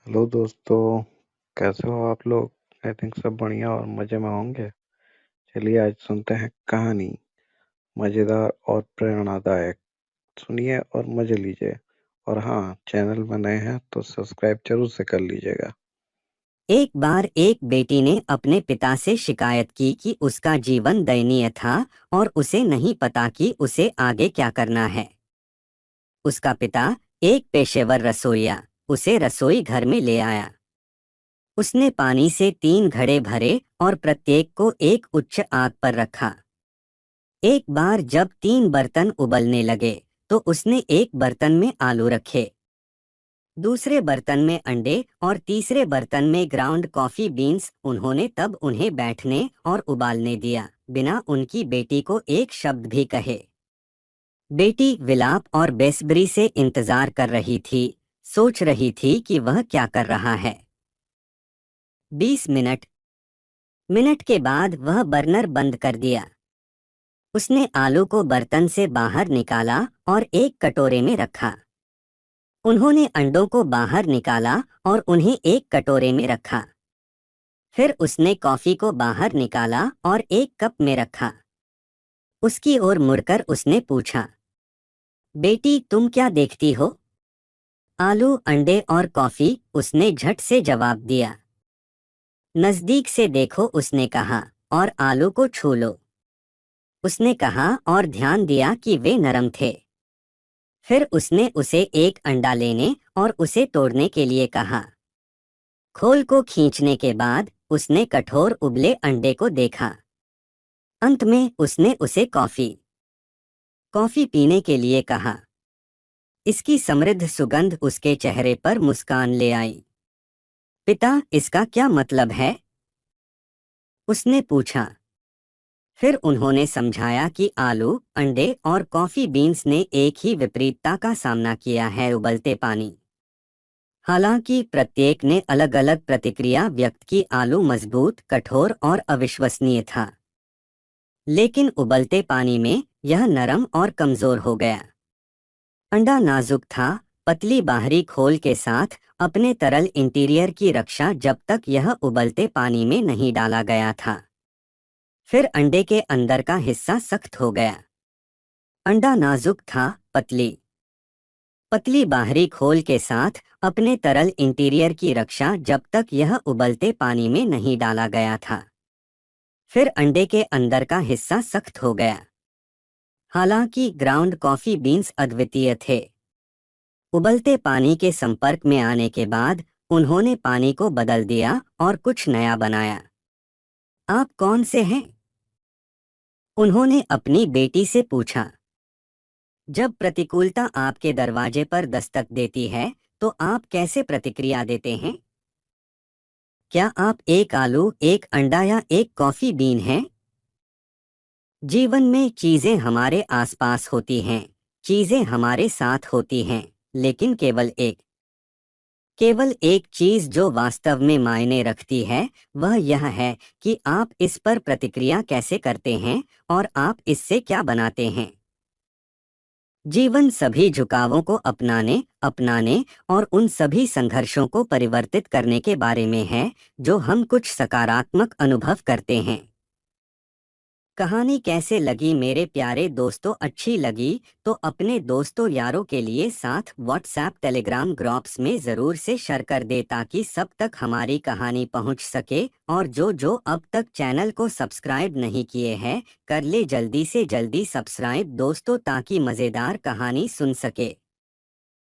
Hello दोस्तों। कैसे हो आप लोग? आई थिंक सब बढ़िया और मजे में होंगे। चलिए आज सुनते हैं कहानी, मजेदार और प्रेरणादायक। सुनिए और मजे लीजिए। और हाँ, चैनल में नए हैं तो सब्सक्राइब जरूर से कर लीजिएगा। एक बार एक बेटी ने अपने पिता से शिकायत की कि उसका जीवन दयनीय था और उसे नहीं पता कि उसे आगे क्या करना है। उसका पिता, एक पेशेवर रसोइया, उसे रसोई घर में ले आया। उसने पानी से 3 घड़े भरे और प्रत्येक को एक उच्च आग पर रखा। एक बार जब 3 बर्तन उबलने लगे तो उसने एक बर्तन में आलू रखे, दूसरे बर्तन में अंडे और तीसरे बर्तन में ग्राउंड कॉफी बीन्स। उन्होंने तब उन्हें बैठने और उबालने दिया, बिना उनकी बेटी को एक शब्द भी कहे। बेटी विलाप और बेसब्री से इंतजार कर रही थी, सोच रही थी कि वह क्या कर रहा है। 20 मिनट मिनट के बाद वह बर्नर बंद कर दिया। उसने आलू को बर्तन से बाहर निकाला और एक कटोरे में रखा। उन्होंने अंडों को बाहर निकाला और उन्हें एक कटोरे में रखा। फिर उसने कॉफी को बाहर निकाला और एक कप में रखा। उसकी ओर मुड़कर उसने पूछा, बेटी तुम क्या देखती हो? आलू, अंडे और कॉफी, उसने झट से जवाब दिया। नजदीक से देखो, उसने कहा, और आलू को छू लो, उसने कहा और ध्यान दिया कि वे नरम थे। फिर उसने उसे एक अंडा लेने और उसे तोड़ने के लिए कहा। खोल को खींचने के बाद उसने कठोर उबले अंडे को देखा। अंत में उसने उसे कॉफी पीने के लिए कहा। इसकी समृद्ध सुगंध उसके चेहरे पर मुस्कान ले आई। पिता, इसका क्या मतलब है? उसने पूछा। फिर उन्होंने समझाया कि आलू, अंडे और कॉफी बीन्स ने एक ही विपरीतता का सामना किया है, उबलते पानी। हालांकि प्रत्येक ने अलग अलग प्रतिक्रिया व्यक्त की। आलू मजबूत, कठोर और अविश्वसनीय था, लेकिन उबलते पानी में यह नरम और कमजोर हो गया। अंडा नाजुक था, पतली बाहरी खोल के साथ अपने तरल इंटीरियर की रक्षा, जब तक यह उबलते पानी में नहीं डाला गया था। फिर अंडे के अंदर का हिस्सा सख्त हो गया। अंडा नाजुक था, पतली पतली बाहरी खोल के साथ अपने तरल इंटीरियर की रक्षा, जब तक यह उबलते पानी में नहीं डाला गया था। फिर अंडे के अंदर का हिस्सा सख्त हो गया। हालांकि ग्राउंड कॉफी बीन्स अद्वितीय थे। उबलते पानी के संपर्क में आने के बाद उन्होंने पानी को बदल दिया और कुछ नया बनाया। आप कौन से हैं? उन्होंने अपनी बेटी से पूछा। जब प्रतिकूलता आपके दरवाजे पर दस्तक देती है तो आप कैसे प्रतिक्रिया देते हैं? क्या आप एक आलू, एक अंडा या एक कॉफी बीन हैं? जीवन में चीजें हमारे आसपास होती हैं, चीजें हमारे साथ होती हैं, लेकिन केवल एक चीज जो वास्तव में मायने रखती है, वह यह है कि आप इस पर प्रतिक्रिया कैसे करते हैं और आप इससे क्या बनाते हैं। जीवन सभी झुकावों को अपनाने और उन सभी संघर्षों को परिवर्तित करने के बारे में है जो हम कुछ सकारात्मक अनुभव करते हैं। कहानी कैसे लगी मेरे प्यारे दोस्तों? अच्छी लगी तो अपने दोस्तों यारों के लिए साथ व्हाट्सएप टेलीग्राम ग्रुप्स में ज़रूर से शेयर कर दे, ताकि सब तक हमारी कहानी पहुंच सके। और जो अब तक चैनल को सब्सक्राइब नहीं किए हैं, कर ले जल्दी से जल्दी सब्सक्राइब दोस्तों, ताकि मज़ेदार कहानी सुन सके।